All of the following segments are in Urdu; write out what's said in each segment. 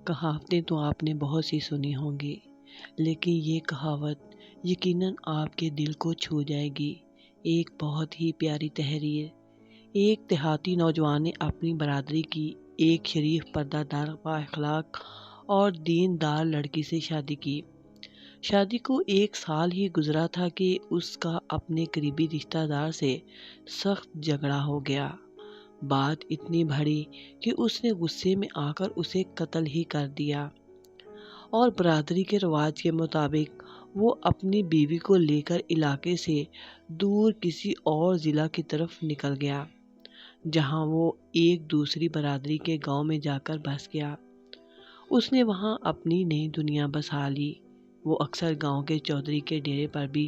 کہاوتیں تو آپ نے بہت سی سنی ہوں گی، لیکن یہ کہاوت یقیناً آپ کے دل کو چھو جائے گی۔ ایک بہت ہی پیاری تحریر۔ ایک دیہاتی نوجوان نے اپنی برادری کی ایک شریف پردہ دار با اخلاق اور دین دار لڑکی سے شادی کی۔ شادی کو 1 سال ہی گزرا تھا کہ اس کا اپنے قریبی رشتہ دار سے سخت جھگڑا ہو گیا۔ بات اتنی بڑھی کہ اس نے غصے میں آ کر اسے قتل ہی کر دیا، اور برادری کے رواج کے مطابق وہ اپنی بیوی کو لے کر علاقے سے دور کسی اور ضلع کی طرف نکل گیا، جہاں وہ ایک دوسری برادری کے گاؤں میں جا کر بس گیا۔ اس نے وہاں اپنی نئی دنیا بسا لی۔ وہ اکثر گاؤں کے چودھری کے ڈیرے پر بھی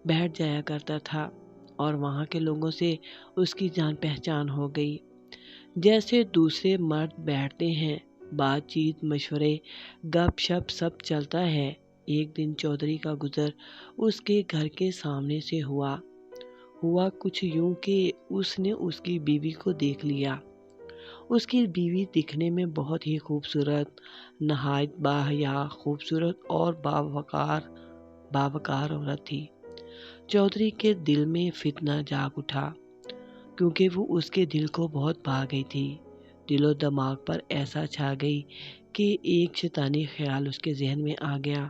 بیٹھ جایا کرتا تھا، اور وہاں کے لوگوں سے اس کی جان پہچان ہو گئی۔ جیسے دوسرے مرد بیٹھتے ہیں، بات چیت، مشورے، گپ شپ سب چلتا ہے۔ ایک دن چودھری کا گزر اس کے گھر کے سامنے سے ہوا کچھ یوں کہ اس نے اس کی بیوی کو دیکھ لیا۔ اس کی بیوی دکھنے میں بہت ہی خوبصورت، نہایت باحیا، خوبصورت اور باوقار عورت تھی۔ چودھری کے دل میں فتنہ جاگ اٹھا، کیونکہ وہ اس کے دل کو بہت بھا گئی تھی۔ دل و دماغ پر ایسا چھا گئی کہ ایک شیطانی خیال اس کے ذہن میں آ گیا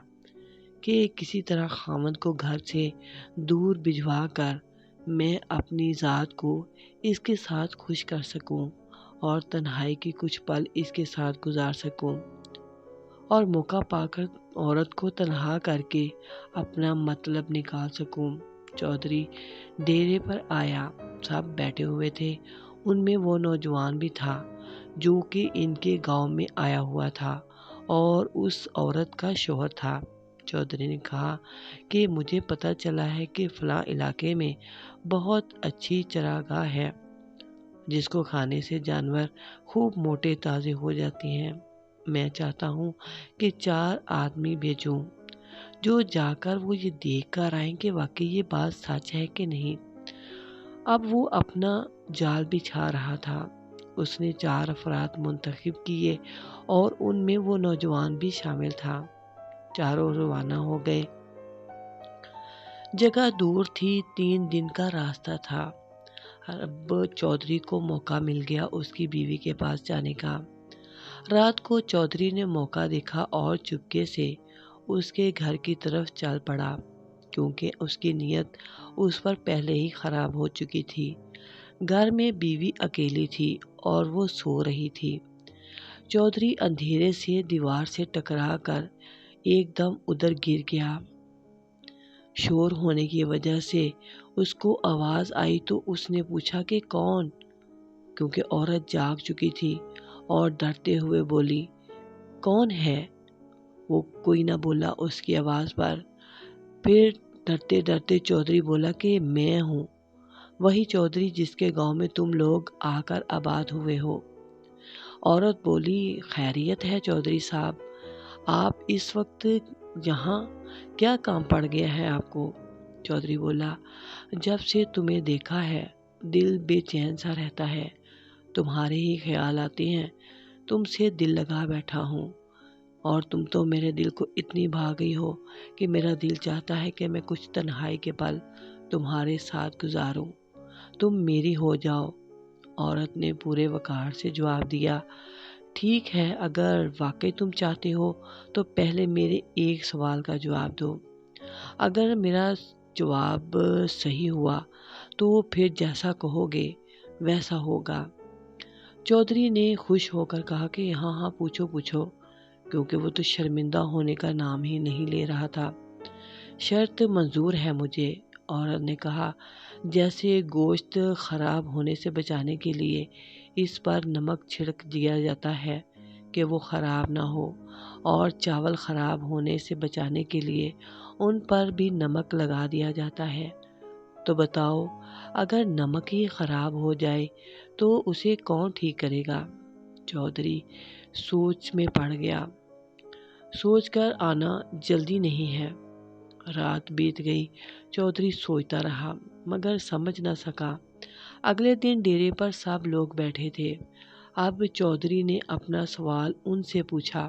کہ کسی طرح خاوند کو گھر سے دور بھجوا کر میں اپنی ذات کو اس کے ساتھ خوش کر سکوں، اور تنہائی کی کچھ پل اس کے ساتھ گزار سکوں، اور موقع پا کر عورت کو تنہا کر کے اپنا مطلب نکال سکوں۔ چودھری ڈیرے پر آیا، سب بیٹھے ہوئے تھے۔ ان میں وہ نوجوان بھی تھا جو کہ ان کے گاؤں میں آیا ہوا تھا اور اس عورت کا شوہر تھا۔ چودھری نے کہا کہ مجھے پتہ چلا ہے کہ فلاں علاقے میں بہت اچھی چراگاہ ہے، جس کو کھانے سے جانور خوب موٹے تازے ہو جاتے ہیں۔ میں چاہتا ہوں کہ 4 آدمی بھیجوں، جو جا کر وہ یہ دیکھ کر آئیں کہ واقعی یہ بات سچ ہے کہ نہیں۔ اب وہ اپنا جال بچھا رہا تھا۔ اس نے 4 افراد منتخب کیے اور ان میں وہ نوجوان بھی شامل تھا۔ چاروں روانہ ہو گئے۔ جگہ دور تھی، 3 دن کا راستہ تھا۔ اب چودھری کو موقع مل گیا اس کی بیوی کے پاس جانے کا۔ رات کو چودھری نے موقع دیکھا اور چپکے سے اس کے گھر کی طرف چل پڑا، کیونکہ اس کی نیت اس پر پہلے ہی خراب ہو چکی تھی۔ گھر میں بیوی اکیلی تھی اور وہ سو رہی تھی۔ چودھری اندھیرے سے دیوار سے ٹکرا کر ایک دم ادھر گر گیا۔ شور ہونے کی وجہ سے اس کو آواز آئی تو اس نے پوچھا کہ کون، کیونکہ عورت جاگ چکی تھی اور ڈرتے ہوئے بولی، کون ہے؟ وہ کوئی نہ بولا اس کی آواز پر۔ پھر ڈرتے ڈرتے چودھری بولا کہ میں ہوں، وہی چودھری جس کے گاؤں میں تم لوگ آ کر آباد ہوئے ہو۔ عورت بولی، خیریت ہے چودھری صاحب، آپ اس وقت یہاں، کیا کام پڑ گیا ہے آپ کو؟ چودھری بولا، جب سے تمہیں دیکھا ہے دل بے چین سا رہتا ہے، تمہارے ہی خیال آتے ہیں، تم سے دل لگا بیٹھا ہوں، اور تم تو میرے دل کو اتنی بھا گئی ہو کہ میرا دل چاہتا ہے کہ میں کچھ تنہائی کے پل تمہارے ساتھ گزاروں، تم میری ہو جاؤ۔ عورت نے پورے وقار سے جواب دیا، ٹھیک ہے، اگر واقعی تم چاہتے ہو تو پہلے میرے ایک سوال کا جواب دو۔ اگر میرا جواب صحیح ہوا تو پھر جیسا کہو گے ویسا ہوگا۔ چودھری نے خوش ہو کر کہا کہ ہاں ہاں، پوچھو پوچھو، کیونکہ وہ تو شرمندہ ہونے کا نام ہی نہیں لے رہا تھا۔ شرط منظور ہے مجھے، عورت نے کہا، جیسے گوشت خراب ہونے سے بچانے کے لیے اس پر نمک چھڑک دیا جاتا ہے کہ وہ خراب نہ ہو، اور چاول خراب ہونے سے بچانے کے لیے ان پر بھی نمک لگا دیا جاتا ہے، تو بتاؤ اگر نمک ہی خراب ہو جائے تو اسے کون ٹھیک کرے گا؟ چودھری سوچ میں پڑ گیا۔ سوچ کر آنا جلدی نہیں ہے۔ رات بیت گئی، چودھری سوچتا رہا مگر سمجھ نہ سکا۔ اگلے دن ڈیرے پر سب لوگ بیٹھے تھے۔ اب چودھری نے اپنا سوال ان سے پوچھا،